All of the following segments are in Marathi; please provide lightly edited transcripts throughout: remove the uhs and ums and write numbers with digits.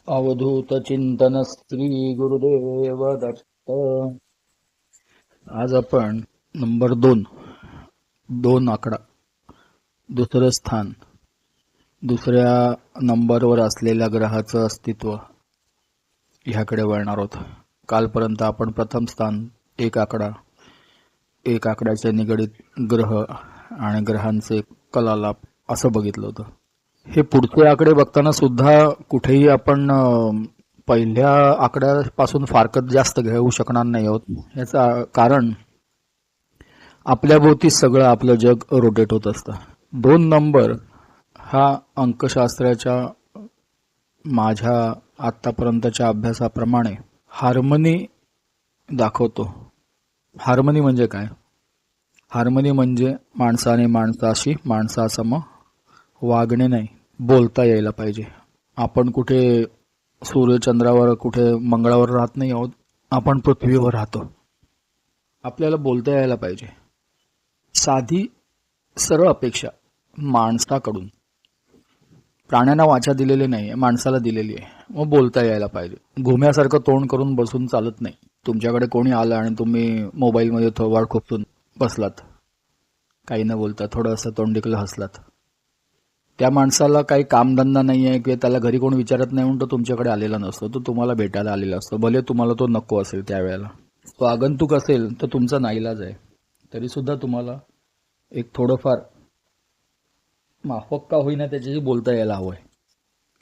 अवधूत चिंतन श्री गुरुदेव दत्त. आज आपण नंबर 2 आकडा, दुसरं स्थान, दुसऱ्या नंबरवर असलेल्या ग्रहाचं अस्तित्व ह्याकडे वळणार आहोत. कालपर्यंत आपण प्रथम स्थान, एक आकड्याच्या निगडीत ग्रह आणि ग्रहांचे कलालाप असं बघितलं होतं. हे पुढचे आकडे बघताना सुद्धा कुठेही आपण पहिल्या आकड्यापासून फारकत जास्त घेऊ शकणार नाही आहोत. याचं कारण आपल्याभोवती सगळं आपलं जग रोटेट होत असतं. 2 नंबर हा अंकशास्त्राच्या माझ्या आत्तापर्यंतच्या अभ्यासाप्रमाणे हार्मनी दाखवतो. हार्मनी म्हणजे काय? हार्मनी म्हणजे माणसाने माणसाशी माणसासम वागणे नाही, बोलता यायला पाहिजे. आपण कुठे सूर्यचंद्रावर, कुठे मंगळावर राहत नाही आहोत, आपण पृथ्वीवर राहतो. आपल्याला बोलता यायला पाहिजे. साधी सरळ अपेक्षा माणसाकडून. प्राण्यांना वाचा दिलेली नाही, माणसाला दिलेली आहे. मग बोलता यायला पाहिजे. घुम्यासारखं तोंड करून बसून चालत नाही. तुमच्याकडे कोणी आलं आणि तुम्ही मोबाईलमध्ये थोबाड खोपसून बसलात, काही न बोलता थोडं असं तोंडिकलं हसलात, त्या माणसाला काही कामधंदा नाही आहे किंवा त्याला घरी कोण विचारत नाही म्हणून तो तुमच्याकडे आलेला नसतो. तो तुम्हाला भेटायला आलेला असतो. भले तुम्हाला तो नको असेल त्यावेळेला, तो आगंतुक असेल तर तुमचा नाईलाज आहे, तरी सुद्धा तुम्हाला एक थोडंफार माफक का होईना त्याच्याशी बोलता यायला हवंय.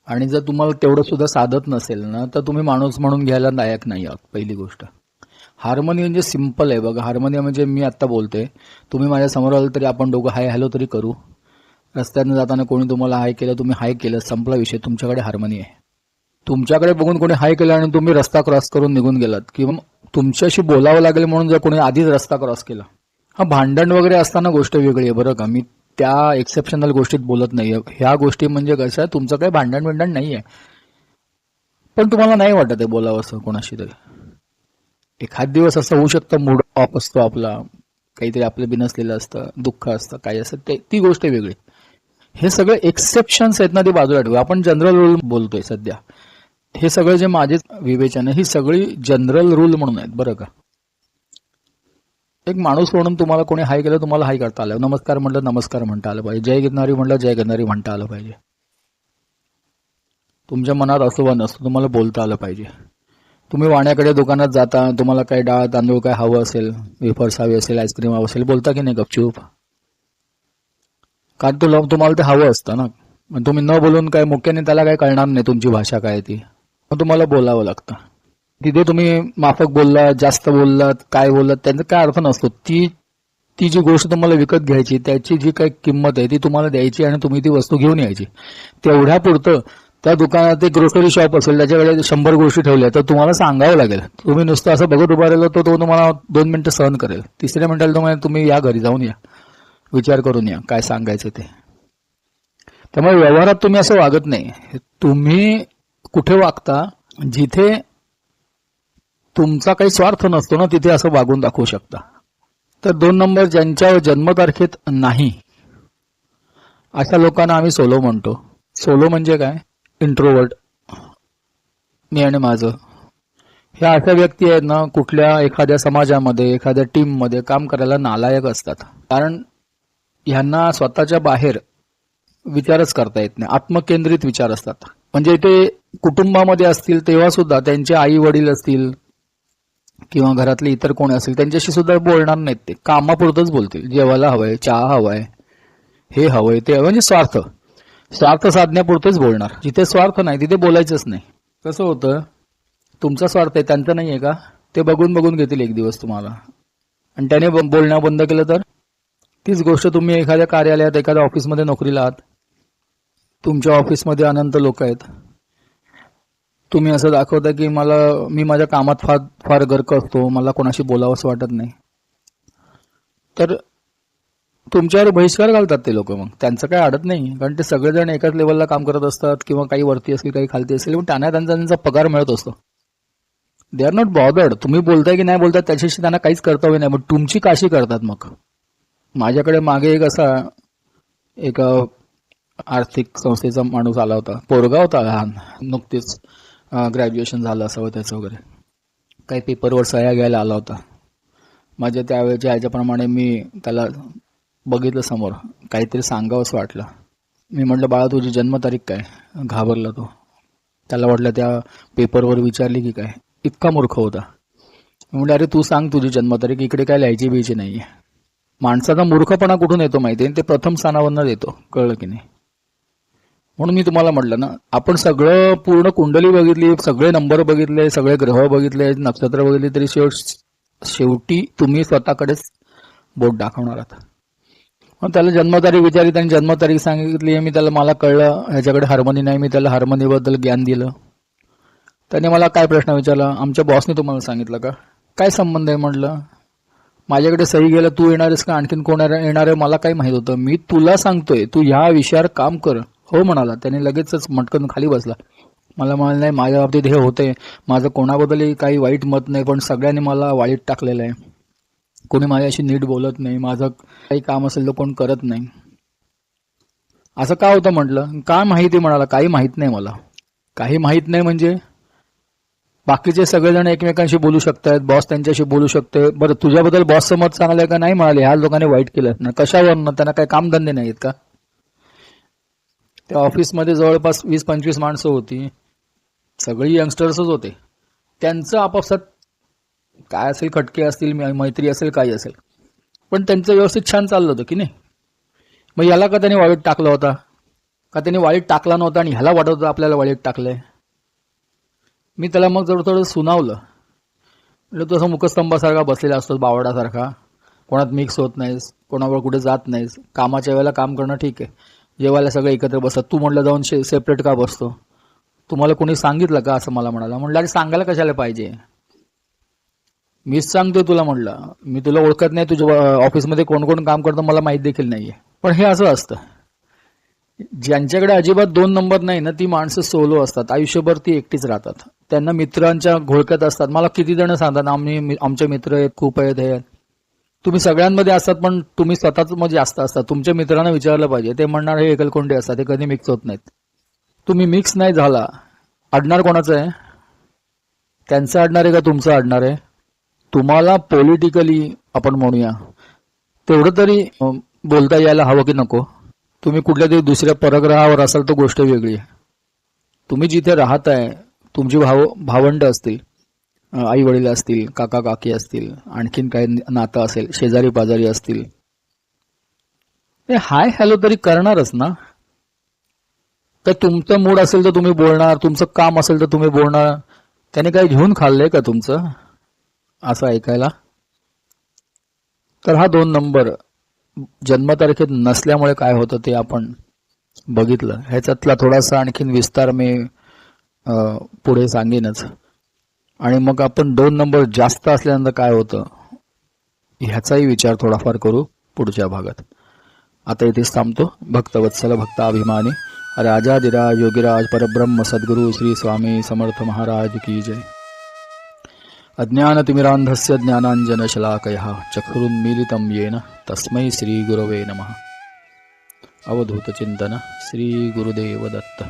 आणि जर तुम्हाला तेवढं सुद्धा साधत नसेल ना, तर तुम्ही माणूस म्हणून घ्यायला लायक नाही आहात. पहिली गोष्ट. हार्मनी म्हणजे सिंपल आहे बघा. हार्मनी म्हणजे मी आत्ता बोलते, तुम्ही माझ्या समोर आलं तरी आपण दोघं हाय हॅलो तरी करू. रस्त्यानं जाताना कोणी तुम्हाला हाय केलं, तुम्ही हाय केलं, संपला विषय. तुमच्याकडे हार्मनी आहे. तुमच्याकडे बघून कोणी हाय केलं आणि तुम्ही रस्ता क्रॉस करून निघून गेलात, किंवा तुमच्याशी बोलावं लागेल म्हणून जर कोणी आधीच रस्ता क्रॉस केला, हा भांडण वगैरे असताना गोष्ट वेगळी आहे बरं का. मी त्या एक्सेप्शनल गोष्टीत बोलत नाहीये. ह्या गोष्टी म्हणजे कसं, तुमचं काही भांडण नाही आहे, पण तुम्हाला नाही वाटत आहे बोलावं असं कोणाशी तरी. एखाद दिवस असं होऊ शकतं, मूड ऑफ असतो आपला, काहीतरी आपलं बिनसलेलं असतं, दुःख असतं, काही असतं, ती गोष्ट वेगळी. हे सगळे एक्सेप्शन्स आहेत ना, ते बाजूला ठेवू. आपण जनरल रूल बोलतोय सध्या. हे सगळं जे माझे विवेचन आहे, ही सगळी जनरल रूल म्हणून आहेत बरं का. एक माणूस म्हणून तुम्हाला कोणी हाय केलं, तुम्हाला हाय करता आलं. नमस्कार म्हटलं, नमस्कार म्हणता आलं पाहिजे. जय गिरणारी म्हटलं, जय गिरणारी म्हणता आलं पाहिजे. तुमच्या मनात असो वा नसतो, तुम्हाला बोलता आलं पाहिजे. तुम्ही वाण्याकडे दुकानात जाता, तुम्हाला काही डाळ तांदूळ काय हवं असेल, वेफर्स हवे असेल, आईस्क्रीम हवं असेल, बोलता की नाही गपचूप? कारण तुम्हाला ते हवं असतं ना. मग तुम्ही न बोलून काय मुख्याने त्याला काय कळणार नाही तुमची भाषा काय ती, मग तुम्हाला बोलावं लागतं. तिथे तुम्ही माफक बोललात, जास्त बोललात, काय बोललात, त्यांचा काय अर्थ नसतो. ती जी गोष्ट तुम्हाला विकत घ्यायची, त्याची जी काही किंमत आहे ती तुम्हाला द्यायची आणि तुम्ही ती वस्तू घेऊन यायची. तेवढ्या पुरतं त्या दुकानात एक ग्रोसरी शॉप असेल, त्याच्याकडे 100 गोष्टी ठेवल्या, तर तुम्हाला सांगावं लागेल. तुम्ही नुसतं असं बघत उभा राहिलं तर तो तुम्हाला 2 मिनिटं सहन करेल. तिसऱ्या मिनिटाला तुम्ही या घरी जाऊन या, विचार करून या काय सांगायचं ते. त्यामुळे व्यवहारात तुम्ही असं वागत नाही. तुम्ही कुठे वागता, जिथे तुमचा काही स्वार्थ नसतो ना, तिथे असं वागून दाखवू शकता. तर 2 नंबर ज्यांच्या जन्मतारखेत नाही, अशा लोकांना आम्ही सोलो म्हणतो. सोलो म्हणजे काय? इंट्रोवर्ट, मी आणि माझं. ह्या अशा व्यक्ती आहेत ना, कुठल्या एखाद्या समाजामध्ये, एखाद्या टीम मध्ये काम करायला नालायक असतात. कारण ह्यांना स्वतःच्या बाहेर विचारच करता येत नाही. आत्मकेंद्रित विचार असतात. म्हणजे ते कुटुंबामध्ये असतील तेव्हा सुद्धा त्यांचे आई वडील असतील किंवा घरातले इतर कोणी असेल, त्यांच्याशी सुद्धा बोलणार नाहीत. ते कामापुरतच बोलतील. जेवायला हवंय, चहा हवाय, हे हवंय, ते म्हणजे स्वार्थ साधण्यापुरतच बोलणार. जिथे स्वार्थ नाही तिथे बोलायचंच नाही. कसं होतं, तुमचा स्वार्थ आहे, त्यांचा नाही आहे का, ते बघून बघून घेतील एक दिवस तुम्हाला, आणि त्याने बोलणं बंद केलं तर. तीच गोष्ट तुम्ही एखाद्या कार्यालयात, एखाद्या ऑफिसमध्ये नोकरीला आहात. तुमच्या ऑफिसमध्ये अनंत लोक आहेत. तुम्ही असं दाखवता की मी माझ्या कामात फार गर्क असतो, मला कोणाशी बोलावं असं वाटत नाही, तर तुमच्यावर बहिष्कार घालतात ते लोक. मग त्यांचं काय अडत नाही, कारण ते सगळेजण एकाच लेवलला काम करत असतात, किंवा काही वरती असेल काही खालती असेल, पण त्यांना त्यांचा पगार मिळत असतो. They are not bothered. तुम्ही बोलताय की नाही बोलताय त्याच्याशी त्यांना काहीच कर्तव्य नाही. मग तुमची काशी करतात. मग माझ्याकडे मागे एक आर्थिक संस्थेचा माणूस आला होता. पोरगा होता लहान, नुकतीच ग्रॅज्युएशन झालं असावं त्याचं वगैरे. काही पेपरवर सह्या घ्यायला आला होता. माझ्या त्यावेळेच्या ह्याच्याप्रमाणे मी त्याला बघितलं समोर, काहीतरी सांगावंसं वाटलं. मी म्हटलं, बाळा तुझी जन्मतारीख काय? घाबरला तो. त्याला वाटलं त्या पेपरवर विचारली की काय. इतका मूर्ख होता. मी म्हटलं, अरे तू सांग तुझी जन्मतारीख, इकडे काय लिहायची बिहायची नाही आहे. माणसाचा मूर्खपणा कुठून येतो माहिती आहे, ते प्रथम स्थानावरनं येतो, कळलं की नाही. म्हणून मी तुम्हाला म्हटलं ना, आपण सगळं पूर्ण कुंडली बघितली, सगळे नंबर बघितले, सगळे ग्रह बघितले, नक्षत्र बघितली, तरी शेवटी तुम्ही स्वतःकडेच बोट दाखवणार आहात. मग त्याला जन्मतारीख विचारली, त्यांनी जन्मतारीख सांगितली. मी त्याला, मला कळलं ह्याच्याकडे हार्मनी नाही, मी त्याला हार्मनीबद्दल ज्ञान दिलं. त्याने मला काय प्रश्न विचारला, आमच्या बॉसने तुम्हाला सांगितलं का? काय संबंध आहे म्हटलं, माझ्याकडे सही गेलं, तू येणार आहेस का आणखीन कोण येणार आहे मला काय माहित होतं, मी तुला सांगतोय तू ह्या विषयावर काम कर. हो म्हणाला. त्याने लगेचच मटकन खाली बसला. मला म्हणाल, नाही माझ्या बाबतीत हे होते, माझं कोणाबद्दलही काही वाईट मत नाही, पण सगळ्यांनी मला वाईट टाकलेलं आहे. कोणी माझ्याशी नीट बोलत नाही, माझं काही काम असेल तर कोण करत नाही. असं का होतं म्हटलं, काय माहिती म्हणाला, काही माहित नाही मला. काही माहित नाही म्हणजे बाकीचे सगळेजण एकमेकांशी बोलू शकतात, बॉस त्यांच्याशी बोलू शकते. बरं तुझ्याबद्दल बॉसचं मत चांगलं का नाही म्हणाले, ह्या लोकांनी वाईट केलं ना, कशावर? त्यांना काही कामधंदे नाहीत का? त्या ऑफिसमध्ये जवळपास 20-25 माणसं होती, सगळी यंगस्टर्सच होते. त्यांचं आपापसात काय असेल, खटके असतील, मैत्री असेल, काही असेल, पण त्यांचं व्यवस्थित छान चाललं होतं की नाही. मग याला का त्याने वाईट टाकला होता? का त्याने वाईट टाकला नव्हता आणि ह्याला वाटत होतं आपल्याला वाईट टाकलंय? मी त्याला मग जर थोडं सुनावलं. म्हणजे तू असं मुखस्तंभासारखा बसलेला असतो, बावडासारखा, कोणात मिक्स होत नाहीस, कोणावर कुठे जात नाहीस, कामाच्या वेळेला काम करणं ठीक आहे, जेवायला सगळे एकत्र बसतात, तू म्हटलं जाऊन सेपरेट का बसतो? तुम्हाला कोणी सांगितलं का? असं मला म्हणाला. म्हटलं, अरे सांगायला कशाला पाहिजे, मीच सांगतोय तुला. म्हटलं, मी तुला ओळखत नाही, तुझ्या ऑफिसमध्ये कोण कोण काम करतं मला माहित देखील नाहीये. पण हे असं असतं, ज्यांच्याकडे अजिबात 2 नंबर नाही ना, ती माणसं सोलो असतात, आयुष्यभर ती एकटीच राहतात. त्यांना मित्रांच्या घोळक्यात असतात. मला किती जण सांगतात, आमचे मित्र आहेत, खूप आहेत, हे तुम्ही सगळ्यांमध्ये असतात, पण तुम्ही स्वतःच मध्ये जास्त असतात. तुमच्या मित्रांना विचारलं पाहिजे, ते म्हणणार हे एकलकोंडे असतात, ते कधी मिक्स होत नाहीत. तुम्ही मिक्स नाही झाला, अडणार कोणाचं आहे? त्यांचं अडणार आहे का तुमचं अडणार आहे? तुम्हाला पॉलिटिकली आपण म्हणूया तेवढं तरी बोलता यायला हवं की नको? तुम्ही कुठल्या तरी दुसऱ्या परग्रहावर असाल तर गोष्ट वेगळी आहे. तुम्ही जिथे राहताय, तुमची भावंड असतील, आई वडील असतील, काका काकी असतील, आणखीन काही नातं असेल, शेजारी पाजारी असतील, ते हाय हॅलो तरी करणारच ना. तर तुमचं मूड असेल तर तुम्ही बोलणार, तुमचं काम असेल तर तुम्ही बोलणार. त्याने काही घेऊन खाल्लंय का तुमचं असं ऐकायला? तर हा 2 नंबर जन्मतारखेत नसल्यामुळे काय होतं ते आपण बघितलं. ह्याच्यातला थोडासा आणखीन विस्तार मी पुढे सांगेनच. आणि मग आपण 2 नंबर जास्त असल्यानंतर काय होतं ह्याचाही विचार थोडाफार करू पुढच्या भागात. आता इथेच थांबतो. भक्तवत्सल भक्ताभिमानी राजाधिराज योगीराज परब्रह्म सद्गुरु श्री स्वामी समर्थ महाराज की जय. अज्ञानतिमिरान्धस्य ज्ञानाञ्जनशलाकयः चक्षुरुन्मीलितं येन तस्मै श्रीगुरवे नमः. अवधूतचिन्तन श्री गुरुदेव दत्त.